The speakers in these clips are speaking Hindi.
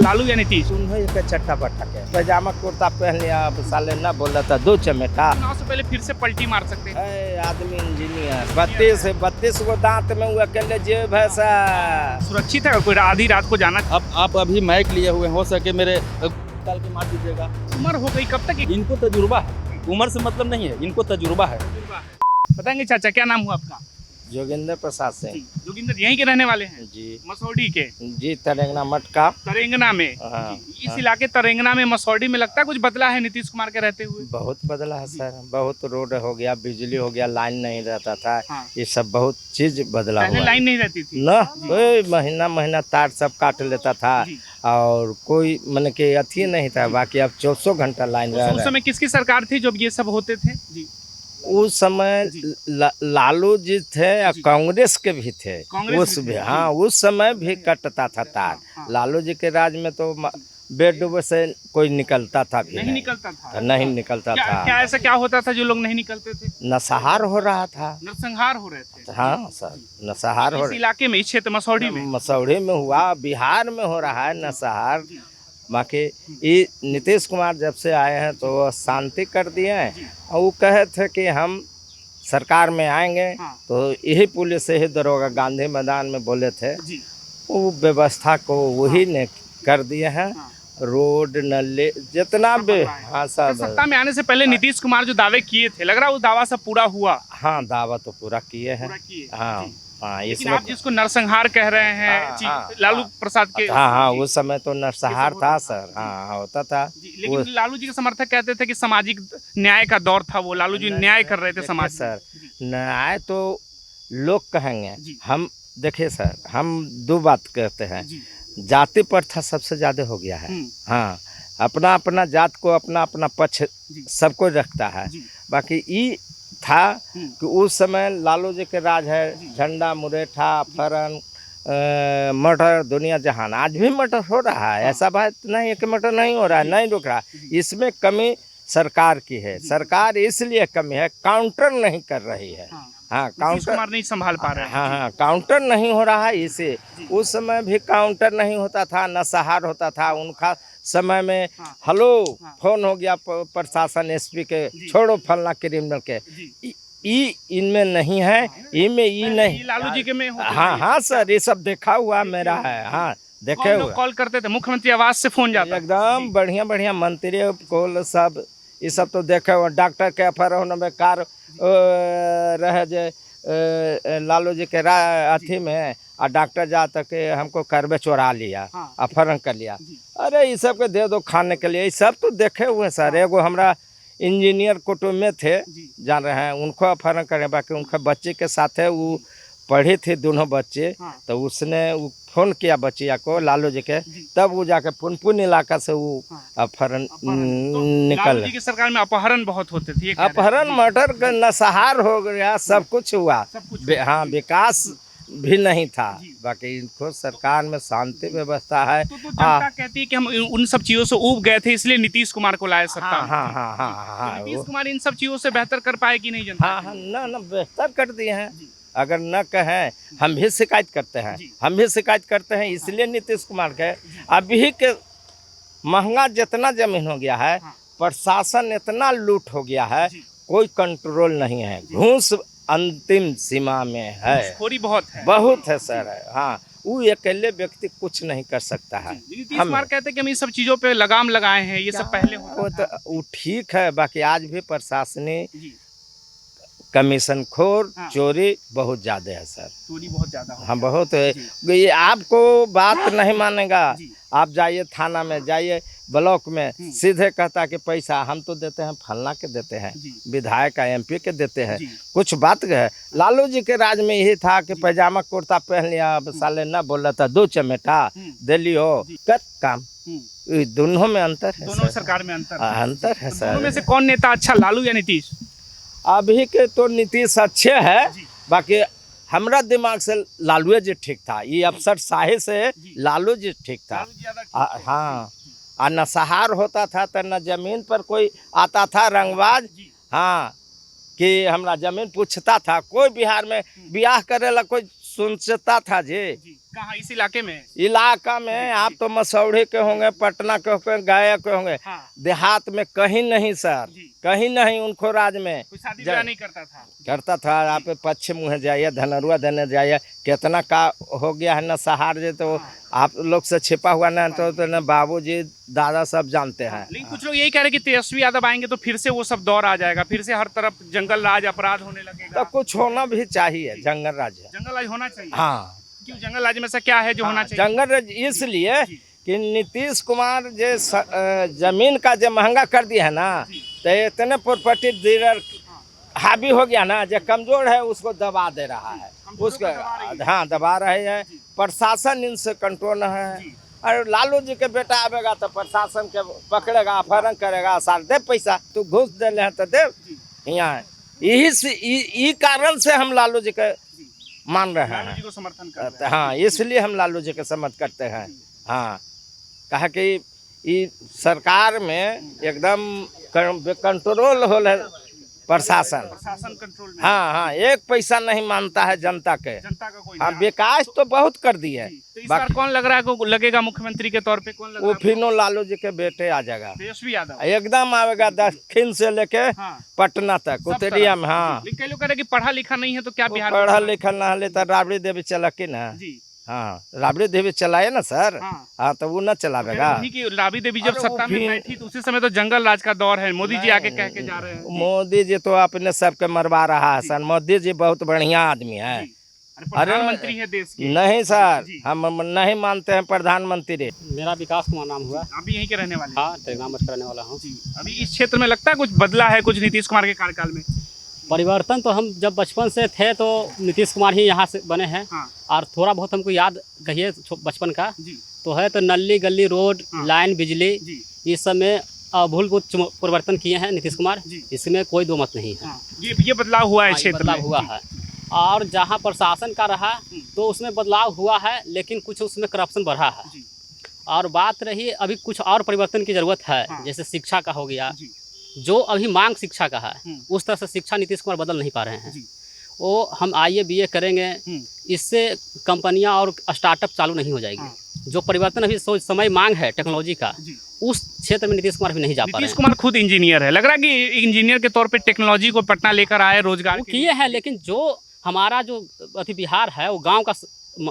लालू या नीतीश? उन्होंने एक चट्टा पट्टा के पैजामा कुर्ता पहन लिया, अब साले न बोला था दो चमेटा। चुनाव से पहले फिर से पलटी मार सकते हैं। आदमी इंजीनियर 32 गो दांत में वो अकेले जेब है सर। सुरक्षित है कोई आधी रात को जाना? अब आप अभी माइक लिए हुए हो सके मेरे डाल के मार दीजिएगा। उम्र हो गई कब तक? इनको तजुर्बा है, उम्र से मतलब नहीं है, इनको तजुर्बा है। बताएंगे चाचा क्या नाम हुआ आपका? जोगिंदर प्रसाद सिंह जोगिंदर यहीं के रहने वाले हैं? जी मसौडी के? जी तरेंगना मटका। तरेंगना में? हाँ, इस हाँ। इलाके तरेंगना में मसौडी में लगता है कुछ बदला है नीतीश कुमार के रहते हुए? बहुत बदला है सर, बहुत रोड हो गया, बिजली हो गया, लाइन नहीं रहता था। हाँ। ये सब बहुत चीज बदला पहले हुआ लाइन नहीं रहती थी न, कोई महीना महीना तार सब काट लेता था जी। और कोई मन के अथी नहीं था। बाकी अब 24 घंटा लाइन रह उस रहा है। समय किसकी सरकार थी जब ये सब होते थे जी? उस समय लालू जी थे और जी। कांग्रेस के भी थे। कांग्रेस उस भी थे, भी जी। हाँ, उस समय भी कटता था तार। हाँ। लालू जी के राज में तो बेड से कोई निकलता था भी नहीं निकलता था? नहीं निकलता क्या था। क्या ऐसा क्या होता था जो लोग नहीं निकलते थे? नसहार हो रहा था। नरसंहार हो रहे थे? हाँ सर, नसहार हो इस इलाके में, इस क्षेत्र मसौडी में? मसौड़ी में हुआ, बिहार में हो रहा है नसहार। बाकी ये नीतीश कुमार जब से आए हैं तो वो शांति कर दिए हैं और वो कहे थे कि हम सरकार में आएंगे। हाँ। तो यही पुलिस से ही दरोगा गांधी मैदान में बोले थे, जी। वो व्यवस्था को वही ने कर दिए हैं। हाँ। रोड नले जितना भी, हाँ सब। सत्ता में आने से पहले नीतीश कुमार जो दावे किए थे, लग रहा है वो दावा सब पूरा हुआ? हाँ, दावा तो पूरा किए हैं। पूरा किए? हाँ जी। हाँ, लेकिन आप जिसको नरसंहार कह रहे हैं हाँ, जी, हाँ, लालू हाँ। प्रसाद के? हाँ हाँ, जी। उस समय तो नरसंहार ये सब था होता सर। हाँ, होता था। जी, लेकिन लालू जी के समर्थक कहते थे कि सामाजिक न्याय का दौर था वो, लालू जी न्याय कर रहे थे देखिए समाज सर, में। न्याय तो लोग कहेंगे। जी। हम देखिए सर, हम दो बात कहते हैं। जी। जाति प्रथा सबसे ज्यादा हो गया है। हाँ, अपना अपना जात को अपना अपना पक्ष जी। सबको रखता है। जी। बाकी ये था कि उस समय लालू जी के राज है, झंडा मुरेठा फरन मर्डर दुनिया जहान। आज भी मर्डर हो रहा है, ऐसा बात नहीं है कि मर्डर नहीं हो रहा है, नहीं रुक रहा। इसमें कमी सरकार की है। सरकार इसलिए कमी है, काउंटर नहीं कर रही है। हाँ, नीतीश काउंटर, कुमार नहीं संभाल पा रहे हैं। हाँ हाँ, काउंटर नहीं हो रहा है इसे। उस समय भी काउंटर नहीं होता था, नसहार होता था। उनका समय में हेलो फोन हो गया प्रशासन एसपी के, छोड़ो फलना क्रिमिनल के। इनमें नहीं है, इनमें ई नहीं। लालू जी के में होते हाँ थे। हाँ सर, ये सब देखा हुआ मेरा है। हाँ, देखे कौन हुआ लोग कॉल करते थे? मुख्यमंत्री आवास से फोन जाता? एकदम बढ़िया बढ़िया मंत्री कॉल सब, ये सब तो देखे हुआ। डॉक्टर के अफर में कार रहे जे लालू जी के अथी में, और डॉक्टर जा तक हमको करबे चोरा लिया, अपहरण कर लिया। अरे ये सब के दे दो खाने के लिए, ये सब तो देखे हुए सर। एगो हमरा इंजीनियर कुटुंब में थे, जान रहे हैं, उनको अपहरण करें। बाकी उनके बच्चे के साथ है, वो पढ़े थे दोनों बच्चे। तो उसने वो फोन किया बच्चिया को लालू जी के, तब वो जाके पुनपुन इलाका से वो अपहरण निकल। लालू जी की सरकार में अपहरण बहुत होते थे? अपहरण मर्डर का नसहार हो गया, सब कुछ हुआ। हाँ, विकास भी नहीं था। बाकी इनको सरकार में शांति व्यवस्था है। तो जनता कहती है कि हम उन सब चीजों से ऊब गए थे, इसलिए नीतीश कुमार को लाए सत्ता हाँ में। हाँ हाँ हाँ हाँ, नीतीश कुमार इन सब चीजों से बेहतर कर पाए कि नहीं जनता? हाँ हाँ, ना बेहतर कर दिए हैं। अगर न कहें, हम भी शिकायत करते हैं, हम भी शिकायत करते हैं। इसलिए नीतीश कुमार के अभी के महंगा जितना जमीन हो गया है, प्रशासन इतना लूट हो गया है, कोई कंट्रोल नहीं है। घूस अंतिम सीमा में है, थोड़ी बहुत है, बहुत है सर। हाँ, वो अकेले व्यक्ति कुछ नहीं कर सकता है। नीतीश कुमार कहते हैं कि हम इन सब चीजों पे लगाम लगाए हैं, ये सब पहले होता था। वो ठीक है। बाकी आज भी प्रशासनिक कमीशन खोर चोरी बहुत ज्यादा है सर। चोरी बहुत ज्यादा है। हाँ, बहुत है। ये आपको बात नहीं मानेगा, आप जाइए थाना में, जाइए ब्लॉक में, सीधे कहता कि पैसा हम तो देते हैं, फलना के देते हैं, विधायक एमपी के देते हैं। कुछ बात है। लालू जी के राज में यही था कि पैजामा कुर्ता पहन लिया, अब साले न बोला था दो चमेटा दे लियो कर काम। दोनों में अंतर है, दोनों सरकार में अंतर है सर। दोनों में से कौन नेता अच्छा, लालू या नीतीश? अभी के तो नीतीश अच्छे है। बाकी हमरा दिमाग से लालू जी ठीक था। ये अफसर शाही से लालू जी ठीक था। हाँ, और नसहार होता था तो न जमीन पर कोई आता था रंगबाज। हाँ, कि हमरा जमीन पूछता था। कोई बिहार में ब्याह करेला कोई सोचता था जी। कहाँ इस इलाके में? इलाका में आप तो मसौढ़ी के होंगे, पटना के होंगे, गया के होंगे, हाँ देहात में कहीं नहीं सर, जी। कहीं नहीं। उनको राज में कोई शादी ब्याह नहीं करता था? करता था। आप पश्चिम मुँह जाइए, धनरुआ देने जाइए, कितना का हो गया है न सहार जे, तो आप लोग से छिपा हुआ न तो न बाबूजी दादा सब जानते हैं। लेकिन कुछ लोग यही कह रहे हैं कि तेजस्वी यादव आएंगे तो फिर से वो सब दौर आ जाएगा, फिर से हर तरफ जंगल राज अपराध होने लगेगा। तो कुछ होना भी चाहिए, जंगल राज है। जंगल राज होना चाहिए। हाँ, क्यों जंगल राज में से क्या है जो होना चाहिए? जंगल राज इसलिए कि नीतीश कुमार जो जमीन का जो महंगा कर दिया है ना, तो इतने प्रॉपर्टी डीलर हावी हो गया ना, जो कमजोर है उसको दबा दे रहा है, उसको हाँ दबा रहे हैं। प्रशासन इनसे कंट्रोल है। और लालू जी के बेटा आवेगा तो प्रशासन के पकड़ेगा, अपहरण करेगा, सार दे पैसा, तू घूस दे ले तो दे। यहाँ यही से कारण से हम लालू जी के मान रहे लालू हैं, जी को समर्थन करते हैं। हाँ, इसलिए हम लालू जी के समर्थन करते हैं। हाँ, कहा कि ये सरकार में एकदम कंट्रोल हो प्रशासन। प्रशासन कंट्रोल में। हाँ हाँ, एक पैसा नहीं मानता है जनता के। जनता का कोई हाँ, नहीं। विकास तो बहुत कर दिए। तो इस बार कौन लग रहा है को लगेगा मुख्यमंत्री के तौर पे? कौन लग वो रहा है? फिर लालू जी के बेटे आ जाएगा, तेजस्वी यादव एकदम आवेगा, दक्षिण से लेके हाँ। पटना तक, उत्तरिया में। हाँ, लेकिन कई लोग कह रहे हैं कि पढ़ा लिखा नहीं है तो क्या बिहार पढ़ा लिखा ना ले तो राबड़ी देवी चलकी ना। जी हाँ, राबड़ी देवी चलाए ना सर। हाँ। हाँ, तो वो न चलावेगा। उन्हीं की राबड़ी देवी जब अरे वो सत्ता में भी- बैठी तो उसी समय तो जंगल राज का दौर है। मोदी जी आके कह के जा रहे हैं। मोदी जी तो अपने सबके मरवा रहा है सर। मोदी जी बहुत बढ़िया आदमी है। जी। अरे प्रधानमंत्री है देश के। नहीं सर, जी। हम नहीं मानते हैं प्रधानमंत्री। मेरा विकास कुमार नाम हुआ। आप भी यहीं के रहने वाले हैं? हाँ, टेलीग्राम करने वाला हूँ। जी। अभी इस क्षेत्र में लगता है कुछ बदला है कुछ नीतीश कुमार के कार्यकाल में? परिवर्तन तो हम जब बचपन से थे तो नीतीश कुमार ही यहाँ से बने हैं। हाँ। और थोड़ा बहुत हमको याद कहिए बचपन का जी तो है, तो नली गली रोड हाँ। लाइन बिजली जी इस सब में अभूतपूर्व परिवर्तन किए हैं नीतीश कुमार। जी। इसमें कोई दो मत नहीं है। हाँ। ये बदलाव हुआ है हाँ, ये क्षेत्र बदलाव में। हुआ है। और जहाँ प्रशासन का रहा तो उसमें बदलाव हुआ है, लेकिन कुछ उसमें करप्शन बढ़ा है। जी। और बात रही अभी कुछ और परिवर्तन की जरूरत है। हाँ। जैसे शिक्षा का हो गया, जी। जो अभी मांग शिक्षा का है उस तरह से शिक्षा नीतीश कुमार बदल नहीं पा रहे हैं। जी। वो हम आईए बीए करेंगे, इससे कंपनियां और स्टार्टअप चालू नहीं हो जाएगी। हाँ। जो परिवर्तन अभी समय मांग है टेक्नोलॉजी का, जी। उस क्षेत्र में नीतीश कुमार भी नहीं जा पा रहे नीतीश हैं। कुमार खुद इंजीनियर है, लग रहा है कि इंजीनियर के तौर पे टेक्नोलॉजी को पटना लेकर आए, रोजगार वो के किए हैं, लेकिन जो हमारा जो अति बिहार है वो गांव का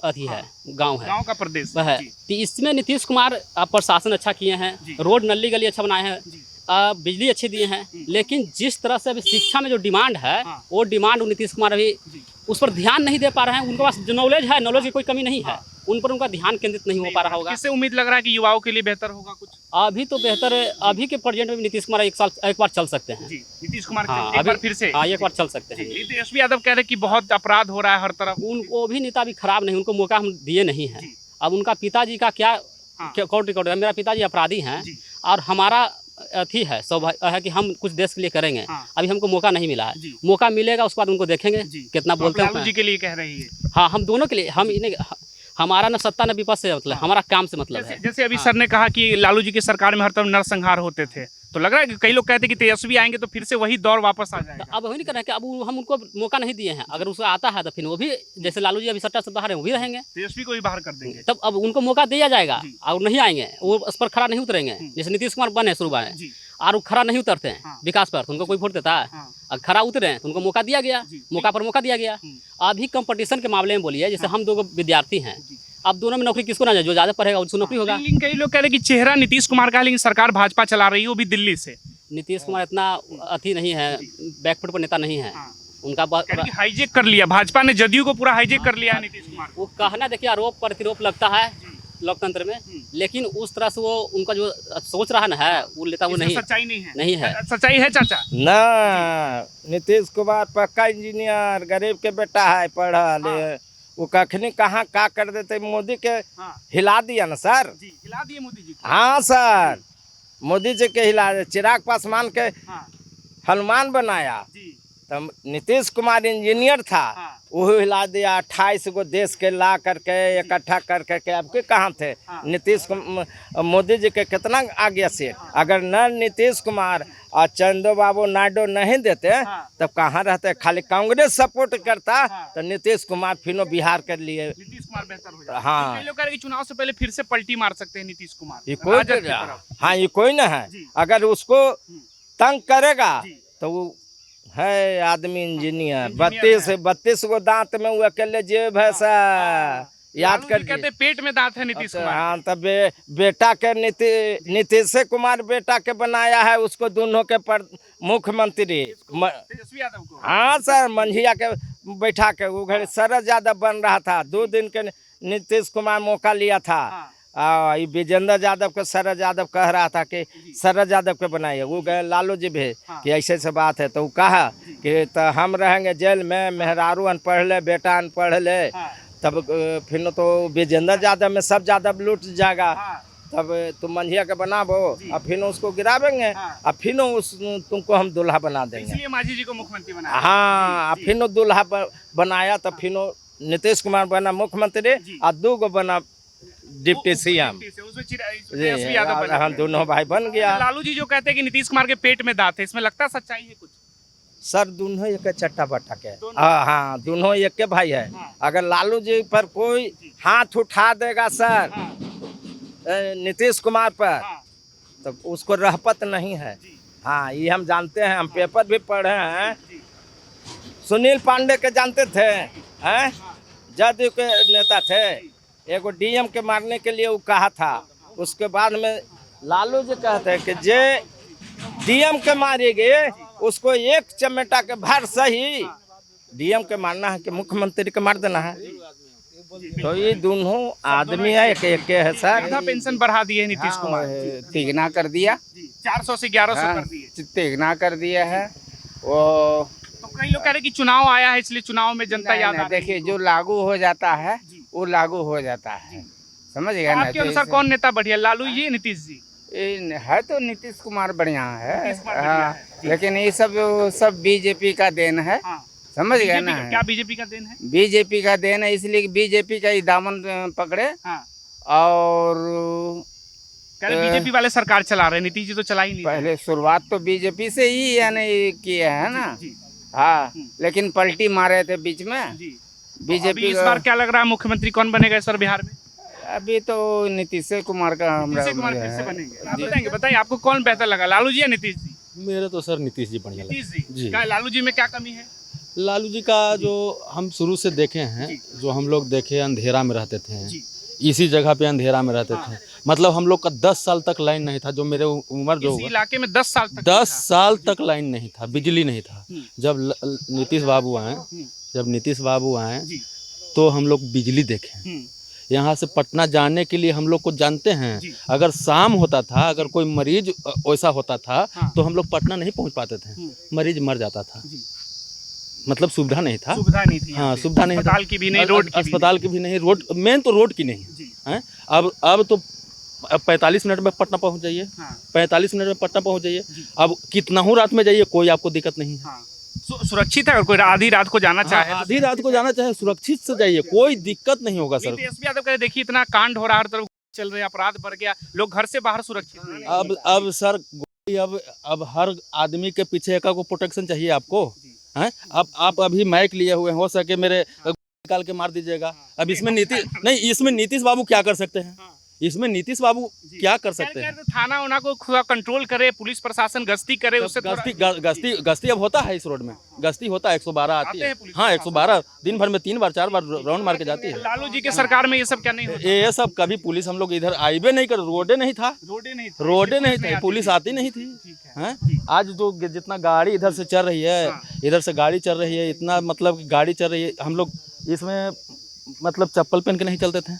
अति है, गांव है, गांव का प्रदेश वह है। जी। तो इसमें नीतीश कुमार प्रशासन अच्छा किए हैं, जी। रोड नली गली अच्छा बनाए हैं, जी। बिजली अच्छी दिए हैं। लेकिन जिस तरह से अभी शिक्षा में जो डिमांड है हाँ। वो डिमांड नीतीश कुमार अभी जी। उस पर ध्यान नहीं दे पा रहे हैं। उनके पास जो नॉलेज है, नॉलेज की कोई कमी नहीं है, उन पर उनका ध्यान केंद्रित नहीं हो पा रहा होगा। किससे उम्मीद लग रहा है कि युवाओं के लिए बेहतर होगा कुछ? अभी तो बेहतर है, अभी के प्रेजेंट में नीतीश कुमार एक बार चल सकते हैं। जी। नीतीश कुमार हाँ, एक अभी बार फिर से। हाँ, एक बार चल सकते हैं। जी। तेजस्वी यादव कह रहे हैं कि बहुत अपराध हो रहा है हर तरफ। उनको भी नेता भी खराब नहीं, उनको मौका हम दिए नहीं है। जी। अब उनका पिताजी का क्या हाँ। कोर्ट रिकॉर्ड है, मेरा पिताजी अपराधी हैं जी। और हमारा अथी है सौभाग्य है कि हम कुछ देश के लिए करेंगे। हाँ। अभी हमको मौका नहीं मिला है, जी। मौका मिलेगा उसके बाद उनको देखेंगे जी। कितना तो बोलते आप लालू हैं। जी के लिए कह रही है? हाँ, हम दोनों के लिए, हम इन्हें, हमारा न सत्ता न विपक्ष से मतलब, हमारा काम से मतलब है। जैसे अभी सर ने कहा कि लालू जी की सरकार में हर तरफ नरसंहार होते थे, तो लग रहा है कि कई लोग कहते हैं कि तेजस्वी आएंगे तो फिर से वही दौर वापस आ जाएगा। अब वही नहीं कर रहे हैं कि अब हम उनको मौका नहीं दिए हैं। अगर उसका आता है तो फिर वो भी, जैसे लालू जी अभी सत्ता से बाहर है, वो भी रहेंगे। तेजस्वी को भी बाहर कर देंगे। तब अब उनको मौका दिया जाएगा जी। और नहीं आएंगे, वो उस पर खड़ा नहीं उतरेंगे। जैसे नीतीश कुमार बने शुरू में जी। और वो खड़ा नहीं उतरते हैं हाँ। विकास पर, तो उनको कोई वोट देता है? हाँ। अब खड़ा उतरे हैं तो उनको मौका दिया गया, जी। मौका पर मौका दिया गया। अभी कंपटीशन के मामले में बोलिए, जैसे हम दो विद्यार्थी हैं, अब दोनों में नौकरी किसको ना जाए, जो ज़्यादा पढ़ेगा उसको नौकरी होगा। लेकिन कई लोग कह रहे हैं कि चेहरा नीतीश कुमार का है, लेकिन सरकार भाजपा चला रही है, वो भी दिल्ली से। नीतीश कुमार इतना अथी नहीं है, बैकफुट पर नेता नहीं है। हाँ। उनका कह रहे कि हाईजेक कर लिया भाजपा ने, जदयू को पूरा हाईजेक कर लिया है नीतीश कुमार। वो कहना देखिए आरोप प्रतिरोप लगता है लोकतंत्र में, लेकिन उस तरह से वो उनका जो सोच रहा ना है वो लेता वो नहीं, सच्चाई नहीं है। नहीं है। सच्चाई है चाचा? ना, नीतीश कुमार पक्का इंजीनियर, गरीब के बेटा है, पढ़ा ले। वो कखनी कहाँ का कर देते, मोदी के हाँ। हिला दिया ना सर। जी, हिला दिए मोदी जी को। हाँ सर, मोदी जी के हिला, चिराग पासवान के हाँ। हनुमान बनाया। जी। तब नीतीश कुमार इंजीनियर था, हाँ। वो हिला दिया 28 गो देश के ला करके इकट्ठा कर करके। अब के कहाँ थे हाँ। मोदी जी के कितना आगे से। अगर न नीतीश कुमार और चंद्र बाबू नायडू नहीं देते हाँ। तब कहाँ रहते। खाली कांग्रेस सपोर्ट करता हाँ। तो नीतीश कुमार फिर बिहार के लिए। नीतीश कुमार बेहतर हो जाए। हाँ। कई लोग कह रहे हैं कि चुनाव से पहले फिर से पलटी मार सकते हैं नीतीश कुमार, ये कोई राजद की तरफ। हाँ, ये कोई ना है। जी। अगर उसको तंग करेगा जी। तो वो है आदमी इंजीनियर। इंजीनियर 32 गो दांत में वो अकेले जेब है सा। याद लालू जी कर कहते हैं पेट में दांत है नीतीश कुमार। हाँ, तब बेटा के नीतीश कुमार बेटा के बनाया है उसको दोनों के मुख्यमंत्री तेजस्वी यादव को। हाँ सर, मंझिया के बैठा के वो घड़ी शरद यादव बन रहा था। 2 दिन के नीतीश कुमार मौका लिया था। ये विजेंद्र यादव को शरद यादव कह रहा था कि शरद यादव के बनाइए। वो गए लालू जी भी कि ऐसे ऐसे बात है, तो वो कहा कि तो हम रहेंगे जेल में, मेहरारू अनपढ़ ले, बेटा अनपढ़ ले। तब फिर तो विजेंद्र यादव में सब यादव लूट जाएगा। तब तुम मंझिया के बनाबो और फिर उसको गिरावेंगे और फिर तुमको हम दूल्हा बना देंगे। इसलिए मांझी जी को मुख्यमंत्री बनाया। हाँ, फिर दूल्हा बनाया। तो फिर नीतीश कुमार बना मुख्यमंत्री और 2 गो बना डिप्टी सीएम। तेजस्वी यादव बने। हम दोनों भाई बन गया। लालू जी जो कहते हैं कि नीतीश कुमार के पेट में दांत है, इसमें लगता है सच्चाई है कुछ? सर, दोनों एक चट्टा बट्टा के। हाँ, दोनों एक के भाई है। अगर लालू जी पर कोई हाथ उठा देगा सर नीतीश कुमार पर, तो उसको रहपत नहीं है। हाँ, ये हम जानते हैं, हम पेपर भी पढ़े हैं। सुनील पांडे के जानते थे, हैं? जदयू के नेता थे। एगो डीएम के मारने के लिए वो कहा था। उसके बाद में लालू जी कहते हैं कि जे डीएम के मारेंगे उसको एक चमेटा के भर सही डीएम के मारना है कि मुख्यमंत्री के मार देना है। तो ये दोनों आदमी है, एक है सर। वृद्धा पेंशन बढ़ा दी है नीतीश कुमार। तिगना कर दिया, 400 से 1100 कर दिए। तिगना कर दिया है वो। तो कई लोग कह रहे हैं कि चुनाव आया है इसलिए चुनाव में जनता याद आ रही है। देखिए, जो लागू हो जाता है वो लागू हो जाता है, समझ गए ना। आपके अनुसार कौन नेता बढ़िया, लालू जी नीतीश जी? है तो नीतीश कुमार बढ़िया है। नीतीश कुमार बढ़िया हाँ, है। लेकिन ये सब बीजेपी का देन है, समझ गए ना। क्या बीजेपी का देन है? बीजेपी का देन है, इसलिए कि बीजेपी का ही दामन पकड़े। और बीजेपी वाले सरकार चला रहे हैं, नीतीश जी तो चला ही नहीं। पहले शुरुआत तो बीजेपी से ही यानी किए है ना। हाँ, लेकिन पलटी मारे थे बीच में बीजेपी। इस बार क्या लग रहा है मुख्यमंत्री कौन बनेगा इस बार बिहार में? अभी तो नीतीश कुमार का नीतीश कुमार फिर से बनेंगे। आप बताएंगे, बताइए आपको कौन बेहतर लगा, लालू जी या नीतीश जी? मेरे तो सर नीतीश जी बढ़िया लगे। नीतीश जी। जी। क्या लालू जी में क्या कमी है? लालू जी का जो हम शुरू से देखे हैं, जो हम लोग देखे अंधेरा में रहते थे, इसी जगह पे अंधेरा में रहते थे। मतलब हम लोग का 10 साल तक लाइन नहीं था। जो मेरे उम्र जो इस इलाके में 10 साल तक 10 साल तक लाइन नहीं था, बिजली नहीं था। जब नीतीश बाबू आए तो हम लोग बिजली देखे। यहाँ से पटना जाने के लिए हम लोग को जानते हैं, अगर शाम होता था, अगर कोई मरीज वैसा होता था तो हम लोग पटना नहीं पहुँच पाते थे, मरीज मर जाता था। मतलब सुविधा नहीं था। सुविधा नहीं थी। हाँ, सुविधा नहीं, अस्पताल की भी नहीं, रोड की अस्पताल की भी नहीं, रोड मेन तो रोड की नहीं है। अब तो 45 मिनट में पटना पहुंच जाइए। 45 मिनट में पटना पहुंच जाइए। अब कितना हूँ रात में जाइए, कोई आपको दिक्कत नहीं है। सुरक्षित है। और कोई आधी रात को जाना चाहे, आधी रात को जाना चाहे, सुरक्षित से जाइए, कोई दिक्कत नहीं होगा सर। तेजस्वी यादव कहे देखिए इतना कांड हो रहा है, हर तरफ चल रहे, अपराध बढ़ गया, लोग घर से बाहर सुरक्षित नहीं है। अब सर अब हर आदमी के पीछे एक को प्रोटेक्शन चाहिए आपको, हैं? अब आप अभी माइक लिए हुए, हो सके मेरे निकाल के मार दीजिएगा। अब इसमें इसमें नीतीश बाबू क्या कर सकते हैं? इसमें नीतीश बाबू क्या कर सकते हैं? थाना उना को कंट्रोल करे, पुलिस प्रशासन गश्ती करे, उससे गश्ती अब होता है। इस रोड में गश्ती होता है, 112 आती है। हाँ, 112 दिन भर में 3 बार 4 बार राउंड मार के जाती है। लालू जी के सरकार में ये सब क्या नहीं होता? ये सब कभी पुलिस हम लोग इधर आईबे नहीं कर, रोडे नहीं था, पुलिस आती नहीं थी। हैं? आज जो जितना गाड़ी इधर से चल रही है, इधर से गाड़ी चल रही है, इतना मतलब गाड़ी चल रही है, हम लोग इसमें मतलब चप्पल पहन के नहीं चलते थे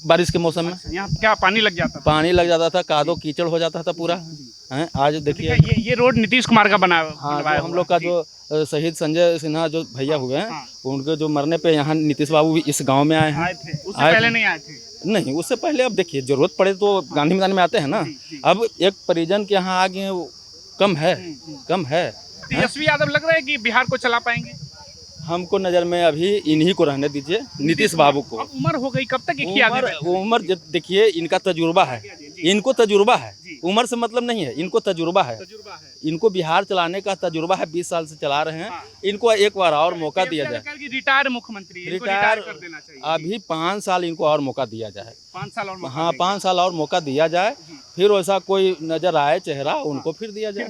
बारिश के मौसम में। यहाँ क्या पानी लग जाता था? पानी लग जाता था, कादो कीचड़ हो जाता था पूरा। हैं? आज देखिए ये रोड नीतीश कुमार का बना। हाँ, हम लोग का जो शहीद संजय सिन्हा जो भैया हुए हैं, उनके जो मरने पे यहाँ नीतीश बाबू भी इस गांव में आए हैं। उससे पहले नहीं आए थे? नहीं, उससे पहले। अब देखिए, जरूरत पड़े तो गांधी मैदान में आते हैं ना। अब एक परिजन के यहाँ आगे कम है। तेजस्वी यादव लग रहा है कि बिहार को चला पाएंगे? हमको नज़र में अभी इन्हीं को रहने दीजिए, नीतीश बाबू को। अब उम्र हो गई, कब तक एक ही आगे बैठे? उम्र देखिए, इनका तजुर्बा है, इनको तजुर्बा है, उम्र से मतलब नहीं है, इनको तजुर्बा है, इनको बिहार चलाने का तजुर्बा है, 20 साल से चला रहे हैं। इनको एक बार और मौका दिया जाए। रिटायर मुख्यमंत्री, इनको रिटायर कर देना चाहिए। अभी 5 साल इनको और मौका दिया जाए। 5 साल और मौका हाँ, 5 साल और मौका दिया जाए, फिर वैसा कोई नजर आए चेहरा उनको फिर दिया जाए।